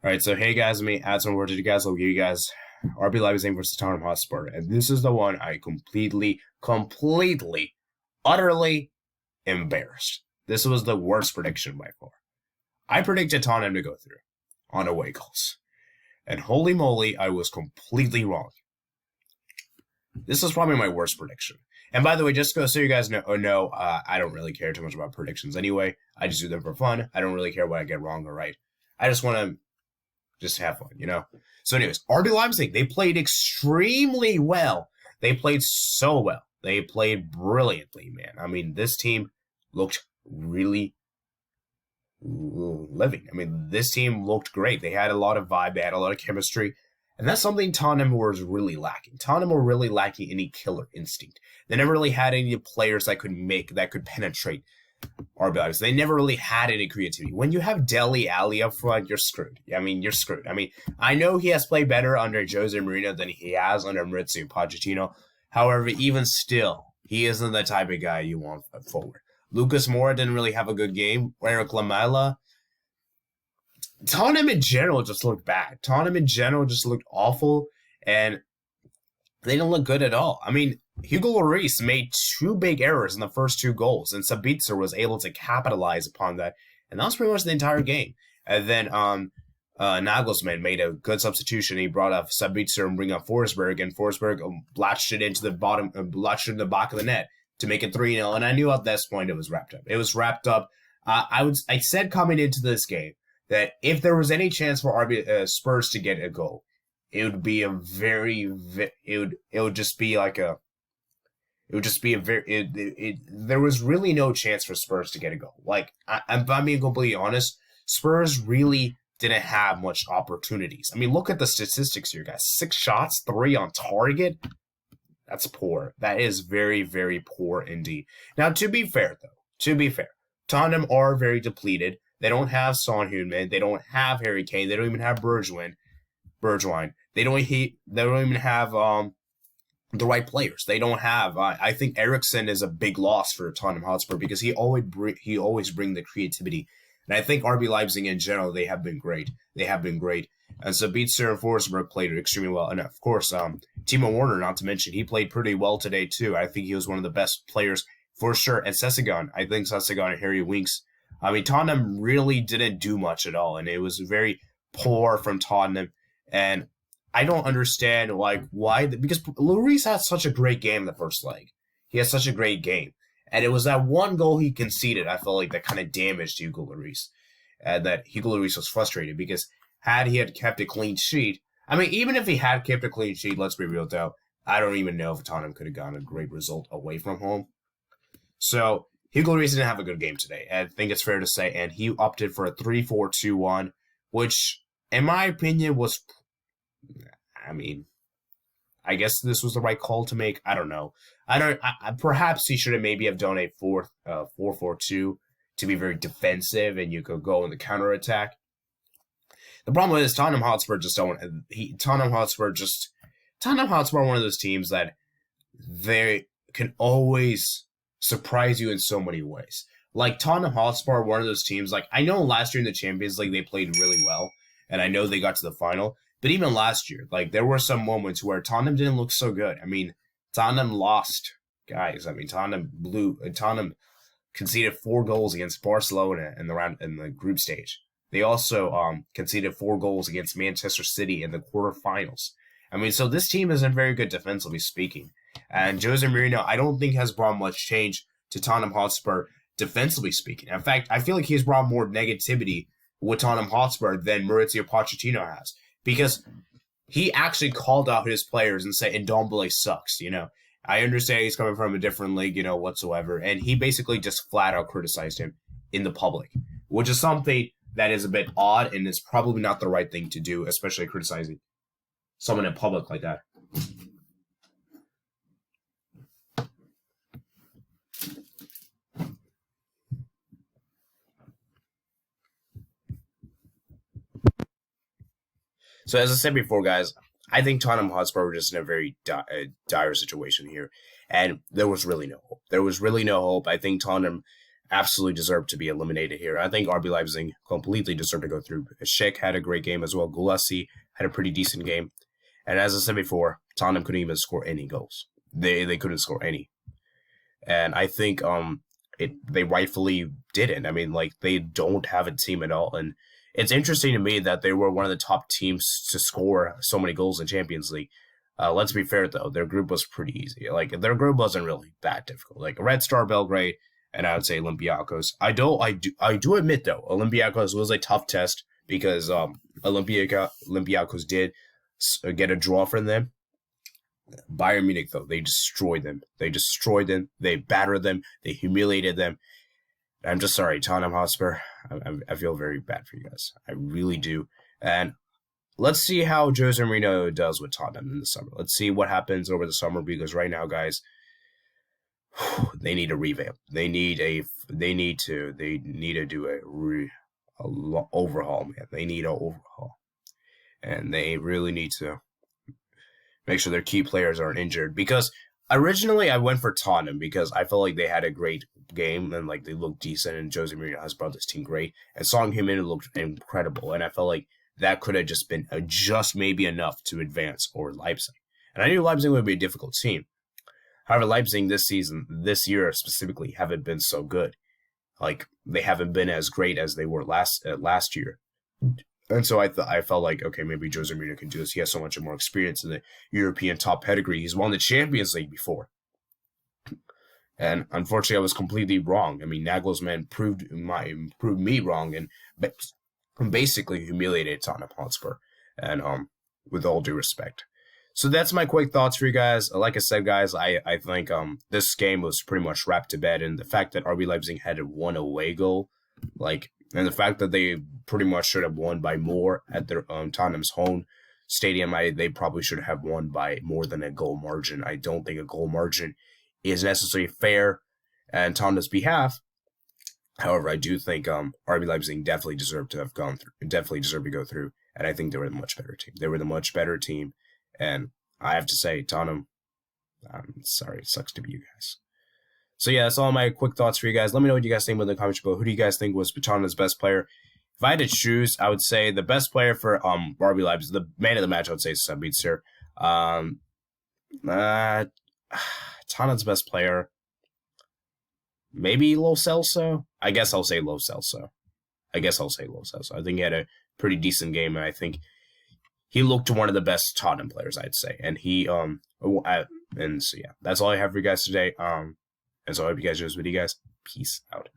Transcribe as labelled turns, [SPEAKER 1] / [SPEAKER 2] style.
[SPEAKER 1] All right, so hey guys, let me add some words to you guys. I'll give you guys RB Leipzig versus Tottenham Hotspur, and this is the one I completely, utterly embarrassed. This was the worst prediction by far. I predicted Tottenham to go through on away goals, and holy moly, I was completely wrong. This is probably my worst prediction. And by the way, just so you guys know, I don't really care too much about predictions anyway. I just do them for fun. I don't really care what I get wrong or right. I just want to just have fun. So anyways, RB Leipzig, they played extremely well. They played so well. They played brilliantly, man. I mean, this team looked really living. I mean, this team looked great. They had a lot of vibe. They had a lot of chemistry. And that's something Tottenham was really lacking. Tottenham were really lacking any killer instinct. They never really had any players that could penetrate RB Leipzig. They never really had any creativity. When you have Dele Alli up front, you're screwed. I mean, you're screwed. I mean, I know he has played better under Jose Mourinho than he has under Maurizio Pochettino. However, even still, he isn't the type of guy you want forward. Lucas Moura didn't really have a good game. Eric Lamela. Tottenham in general just looked bad. Tottenham in general just looked awful, and they didn't look good at all. I mean, Hugo Lloris made two big errors in the first two goals, and Sabitzer was able to capitalize upon that, and that was pretty much the entire game. And then Nagelsmann made a good substitution. He brought up Sabitzer and bring up Forsberg, and Forsberg blatched it into the back of the net to make it 3-0. And I knew at this point it was wrapped up. It was wrapped up. I said coming into this game that if there was any chance for Spurs to get a goal, it would be a very it would just be like a it would just be a very there was really no chance for Spurs to get a goal. Like I'm being completely honest, Spurs really didn't have much opportunities. I mean, look at the statistics here, guys. 6 shots, 3 on target. That's poor. That is very, very poor indeed. Now, to be fair, Tottenham are very depleted. They don't have Son Heung-min. They don't have Harry Kane. They don't even have Bergwijn. They don't even have the right players. They don't have. I think Eriksen is a big loss for Tottenham Hotspur because he always bring the creativity. And I think RB Leipzig in general, they have been great. And Sabitzer and Forsberg played extremely well. And of course, Timo Werner, not to mention, he played pretty well today too. I think he was one of the best players for sure. And Sessegnon, I think Sessegnon and Harry Winks. I mean, Tottenham really didn't do much at all, and it was very poor from Tottenham. And I don't understand why because Lloris had such a great game in the first leg. He had such a great game, and it was that one goal he conceded. I felt like that kind of damaged Hugo Lloris, and that Hugo Lloris was frustrated because had he kept a clean sheet. I mean, even if he had kept a clean sheet, let's be real though, I don't even know if Tottenham could have gotten a great result away from home. So Hugo Lloris didn't have a good game today, I think it's fair to say, and he opted for a 3-4-2-1, which, in my opinion, was, I mean, I guess this was the right call to make. I don't know. Perhaps he should have maybe have done a 4-4-2 to be very defensive, and you could go in the counterattack. The problem is Tottenham Hotspur Tottenham Hotspur are one of those teams that they can always surprise you in so many ways. Like Tottenham Hotspur, one of those teams. Like I know last year in the Champions League they played really well, and I know they got to the final. But even last year, like there were some moments where Tottenham didn't look so good. I mean, Tottenham lost, guys. I mean, Tottenham conceded 4 goals against Barcelona in the group stage. They also conceded 4 goals against Manchester City in the quarterfinals. I mean, so this team isn't very good defensively speaking. And Jose Mourinho, I don't think has brought much change to Tottenham Hotspur defensively speaking. In fact, I feel like he's brought more negativity with Tottenham Hotspur than Maurizio Pochettino has. Because he actually called out his players and said, Ndombele sucks, I understand he's coming from a different league, whatsoever. And he basically just flat out criticized him in the public, which is something that is a bit odd and is probably not the right thing to do, especially criticizing someone in public like that. So as I said before, guys, I think Tottenham Hotspur were just in a very dire situation here, and there was really no hope. I think Tottenham, absolutely deserved to be eliminated here. I think RB Leipzig completely deserved to go through. Schick had a great game as well. Gulassi had a pretty decent game. And as I said before, Tottenham couldn't even score any goals. They couldn't score any. And I think they rightfully didn't. I mean, like, they don't have a team at all. And it's interesting to me that they were one of the top teams to score so many goals in Champions League. Let's be fair, though. Their group was pretty easy. Like, their group wasn't really that difficult. Like, Red Star Belgrade, and I would say Olympiacos. I do admit, though, Olympiacos was a tough test because Olympiacos did get a draw from them. Bayern Munich, though, they destroyed them. They battered them. They humiliated them. I'm just sorry, Tottenham Hotspur. I feel very bad for you guys. I really do. And let's see how Jose Mourinho does with Tottenham in the summer. Let's see what happens over the summer, because right now, guys, they need a revamp. They need to do a overhaul, man. They need an overhaul, and they really need to make sure their key players aren't injured. Because originally I went for Tottenham because I felt like they had a great game and like they looked decent, and Jose Mourinho has brought this team great. And Song Heung-min looked incredible, and I felt like that could have just been just maybe enough to advance over Leipzig. And I knew Leipzig would be a difficult team. However, Leipzig this year specifically, haven't been so good. Like, they haven't been as great as they were last year. And so I felt like, okay, maybe Jose Mourinho can do this. He has so much more experience in the European top pedigree. He's won the Champions League before. And unfortunately, I was completely wrong. I mean, Nagelsmann proved me wrong and basically humiliated Tottenham Hotspur. And with all due respect. So that's my quick thoughts for you guys. Like I said, guys, I think this game was pretty much wrapped to bed. And the fact that RB Leipzig had a 1 away goal, and the fact that they pretty much should have won by more at their Tottenham's home stadium, they probably should have won by more than a goal margin. I don't think a goal margin is necessarily fair on Tottenham's behalf. However, I do think RB Leipzig definitely deserved to go through, and I think they were the much better team. They were the much better team, and I have to say, Tottenham, I'm sorry, it sucks to be you guys. So yeah, that's all my quick thoughts for you guys. Let me know what you guys think in the comments below. Who do you guys think was Tottenham's best player? If I had to choose, I would say the best player for RB Leipzig, the man of the match, I would say Sabitzer. Tottenham's best player, maybe Lo Celso. I guess I'll say Lo Celso. I think he had a pretty decent game, and I think he looked one of the best Tottenham players, I'd say. And so yeah, that's all I have for you guys today. And so I hope you guys enjoyed this video, guys. Peace out.